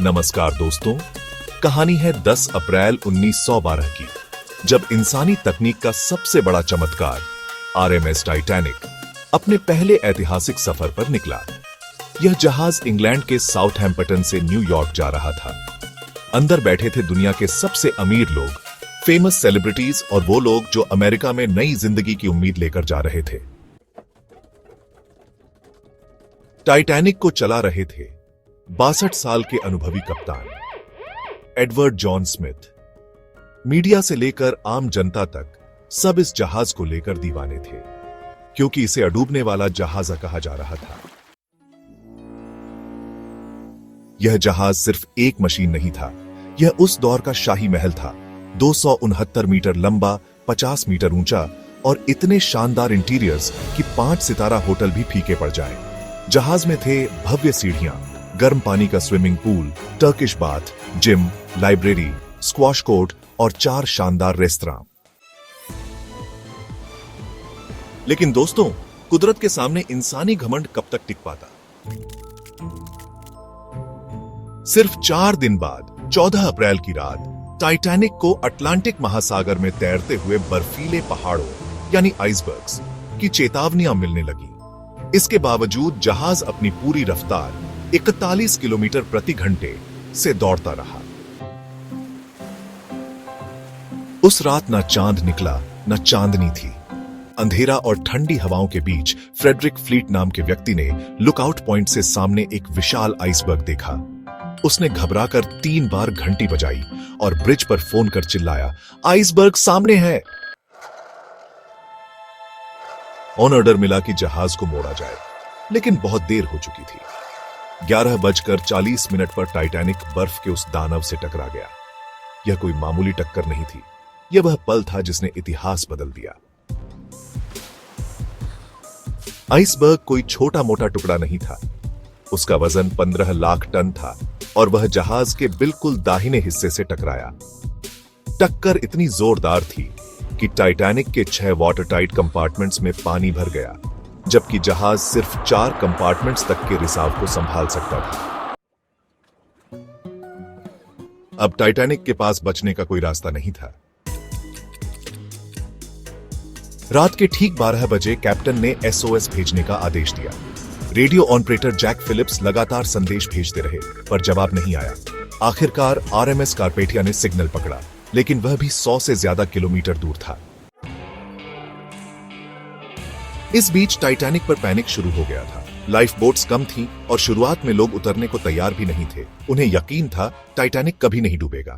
नमस्कार दोस्तों, कहानी है 10 अप्रैल 1912 की, जब इंसानी तकनीक का सबसे बड़ा चमत्कार आरएमएस टाइटैनिक अपने पहले ऐतिहासिक सफर पर निकला। यह जहाज इंग्लैंड के साउथहैम्पटन से न्यूयॉर्क जा रहा था। अंदर बैठे थे दुनिया के सबसे अमीर लोग, फेमस सेलिब्रिटीज और वो लोग जो अमेरिका में नई जिंदगी की उम्मीद लेकर जा रहे थे। टाइटैनिक को चला रहे थे 62 साल के अनुभवी कप्तान एडवर्ड जॉन स्मिथ। मीडिया से लेकर आम जनता तक सब इस जहाज को लेकर दीवाने थे, क्योंकि इसे अडूबने वाला जहाज कहा जा रहा था। यह जहाज सिर्फ एक मशीन नहीं था, यह उस दौर का शाही महल था। 269 मीटर लंबा, 50 मीटर ऊंचा और इतने शानदार इंटीरियर्स कि 5 सितारा होटल भी फीके पड़ जाए। जहाज में थे भव्य सीढ़ियां, गर्म पानी का swimming pool, Turkish bath, gym, library, squash court और 4 शानदार रेस्तरां। लेकिन दोस्तों, कुदरत के सामने इंसानी घमंड कब तक टिक पाता? सिर्फ 4 दिन बाद 14 अप्रैल की रात टाइटैनिक को अटलांटिक महासागर में तैरते हुए बर्फीले पहाड़ों यानी आइसबर्ग्स की चेतावनियां मिलने लगी। इसके बावजूद जहाज अपनी पूरी रफ्तार 41 किलोमीटर प्रति घंटे से दौड़ता रहा। उस रात न चांद निकला, न चांदनी थी। अंधेरा और ठंडी हवाओं के बीच फ्रेडरिक फ्लीट नाम के व्यक्ति ने लुकआउट पॉइंट से सामने एक विशाल आइसबर्ग देखा। उसने घबराकर 3 बार घंटी बजाई और ब्रिज पर फोन कर चिल्लाया, आइसबर्ग सामने है। ऑन ऑर्डर मिला कि जहाज को मोड़ा जाए, लेकिन बहुत देर हो चुकी थी। 11:40 पर टाइटैनिक बर्फ के उस दानव से टकरा गया। यह कोई मामूली टक्कर नहीं थी, यह वह पल था जिसने इतिहास बदल दिया। आइसबर्ग कोई छोटा मोटा टुकड़ा नहीं था। उसका वजन 15 लाख टन था और वह जहाज के बिल्कुल दाहिने हिस्से से टकराया। टक्कर इतनी जोरदार थी कि टाइटैनिक के 6 वाटर टाइट कंपार्टमेंट्स में पानी भर गया, जबकि जहाज सिर्फ 4 कंपार्टमेंट्स तक के रिसाव को संभाल सकता था। अब टाइटैनिक के पास बचने का कोई रास्ता नहीं था। रात के ठीक 12 बजे कैप्टन ने एसओएस भेजने का आदेश दिया। रेडियो ऑपरेटर जैक फिलिप्स लगातार संदेश भेजते रहे, पर जवाब नहीं आया। आखिरकार आरएमएस कारपेथिया ने सिग्नल पकड़ा, लेकिन वह भी 100 से ज्यादा किलोमीटर दूर था। इस बीच टाइटैनिक पर पैनिक शुरू हो गया था। लाइफ बोट्स कम थीं और शुरुआत में लोग उतरने को तैयार भी नहीं थे। उन्हें यकीन था टाइटैनिक कभी नहीं डूबेगा।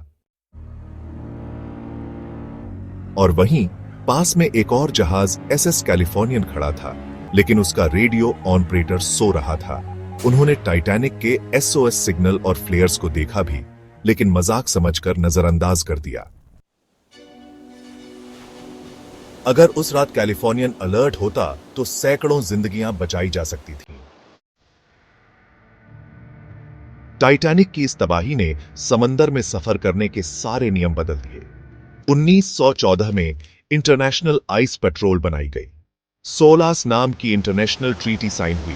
और वहीं पास में एक और जहाज एसएस कैलिफोर्नियन खड़ा था, लेकिन उसका रेडियो ऑपरेटर सो रहा था। उन्होंने टाइटैनिक के एसओएस सिग्नल और फ्लेयर्स को देखा भी, लेकिन मजाक समझकर नजरअंदाज कर दिया। अगर उस रात कैलिफोर्नियन अलर्ट होता तो सैकड़ों जिंदगियां बचाई जा सकती थीं। टाइटैनिक की इस तबाही ने समंदर में सफर करने के सारे नियम बदल दिए। 1914 में इंटरनेशनल आइस पेट्रोल बनाई गई। सोलास नाम की इंटरनेशनल ट्रीटी साइन हुई,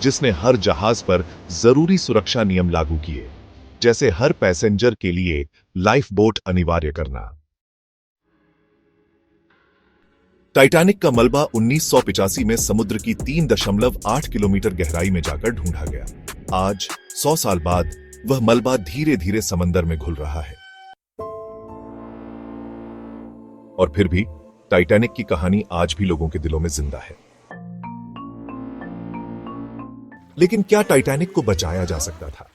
जिसने हर जहाज पर जरूरी सुरक्षा नियम लागू किए, जैसे हर पैसेंजर के लिए लाइफ बोट अनिवार्य करना। टाइटैनिक का मलबा 1985 में समुद्र की 3.8 किलोमीटर गहराई में जाकर ढूंढा गया। आज 100 साल बाद वह मलबा धीरे धीरे समंदर में घुल रहा है। और फिर भी टाइटैनिक की कहानी आज भी लोगों के दिलों में जिंदा है। लेकिन क्या टाइटैनिक को बचाया जा सकता था?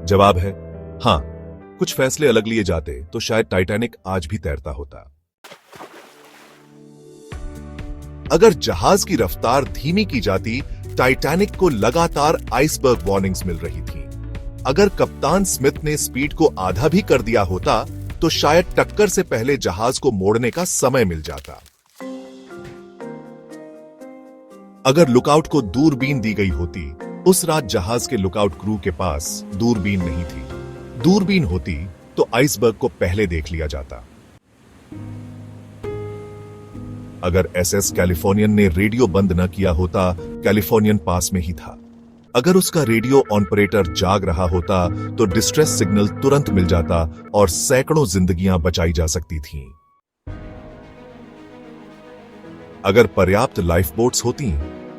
जवाब है हां। कुछ फैसले अलग लिए जाते तो शायद टाइटैनिक आज भी तैरता होता। अगर जहाज की रफ्तार धीमी की जाती, टाइटैनिक को लगातार आइसबर्ग वार्निंग्स मिल रही थी। अगर कप्तान स्मिथ ने स्पीड को आधा भी कर दिया होता, तो शायद टक्कर से पहले जहाज को मोड़ने का समय मिल जाता। अगर लुकआउट को दूरबीन दी गई होती, उस रात जहाज के लुकआउट क्रू के पास दूरबीन नहीं थी। दूरबीन होती तो आइसबर्ग को पहले देख लिया जाता। अगर एसएस कैलिफोर्नियन ने रेडियो बंद न किया होता, कैलिफोर्नियन पास में ही था। अगर उसका रेडियो ऑपरेटर जाग रहा होता तो डिस्ट्रेस सिग्नल तुरंत मिल जाता और सैकड़ों जिंदगियां बचाई जा सकती थीं। अगर पर्याप्त लाइफ बोट्स होती,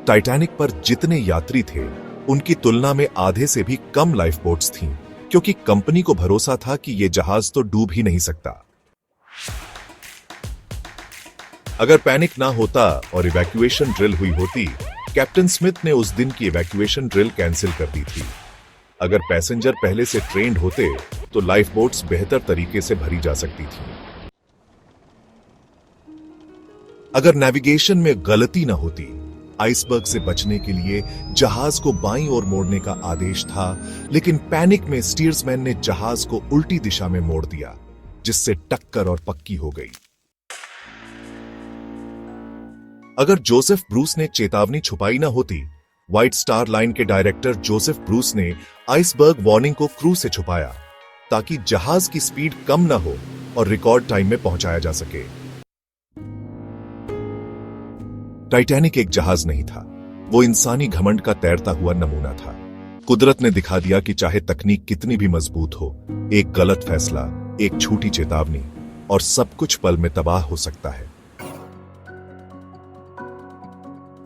टाइटैनिक पर जितने यात्री थे उनकी तुलना में आधे से भी कम लाइफ बोट्स थीं, क्योंकि कंपनी को भरोसा था कि यह जहाज तो डूब ही नहीं सकता। अगर पैनिक ना होता और इवैक्यूएशन ड्रिल हुई होती, कैप्टन स्मिथ ने उस दिन की इवैक्यूएशन ड्रिल कैंसिल कर दी थी। अगर पैसेंजर पहले से ट्रेंड होते तो लाइफ बोट्स बेहतर तरीके से भरी जा सकती थी। अगर नेविगेशन में गलती न होती, आइसबर्ग से बचने के लिए जहाज को बाईं ओर मोड़ने का आदेश था, लेकिन पैनिक में स्टीयर्समैन ने जहाज को उल्टी दिशा में मोड़ दिया, जिससे टक्कर और पक्की हो गई। अगर जोसेफ ब्रूस ने चेतावनी छुपाई ना होती, व्हाइट स्टार लाइन के डायरेक्टर जोसेफ ब्रूस ने आइसबर्ग वार्निंग को क्रू से छुपाया ताकि जहाज की स्पीड कम ना हो और रिकॉर्ड टाइम में पहुंचाया जा सके। टाइटैनिक एक जहाज नहीं था, वो इंसानी घमंड का तैरता हुआ नमूना था। कुदरत ने दिखा दिया कि चाहे तकनीक कितनी भी मजबूत हो, एक गलत फैसला, एक छोटी चेतावनी और सब कुछ पल में तबाह हो सकता है।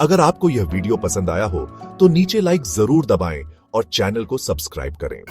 अगर आपको यह वीडियो पसंद आया हो तो नीचे लाइक जरूर दबाएं और चैनल को सब्सक्राइब करें।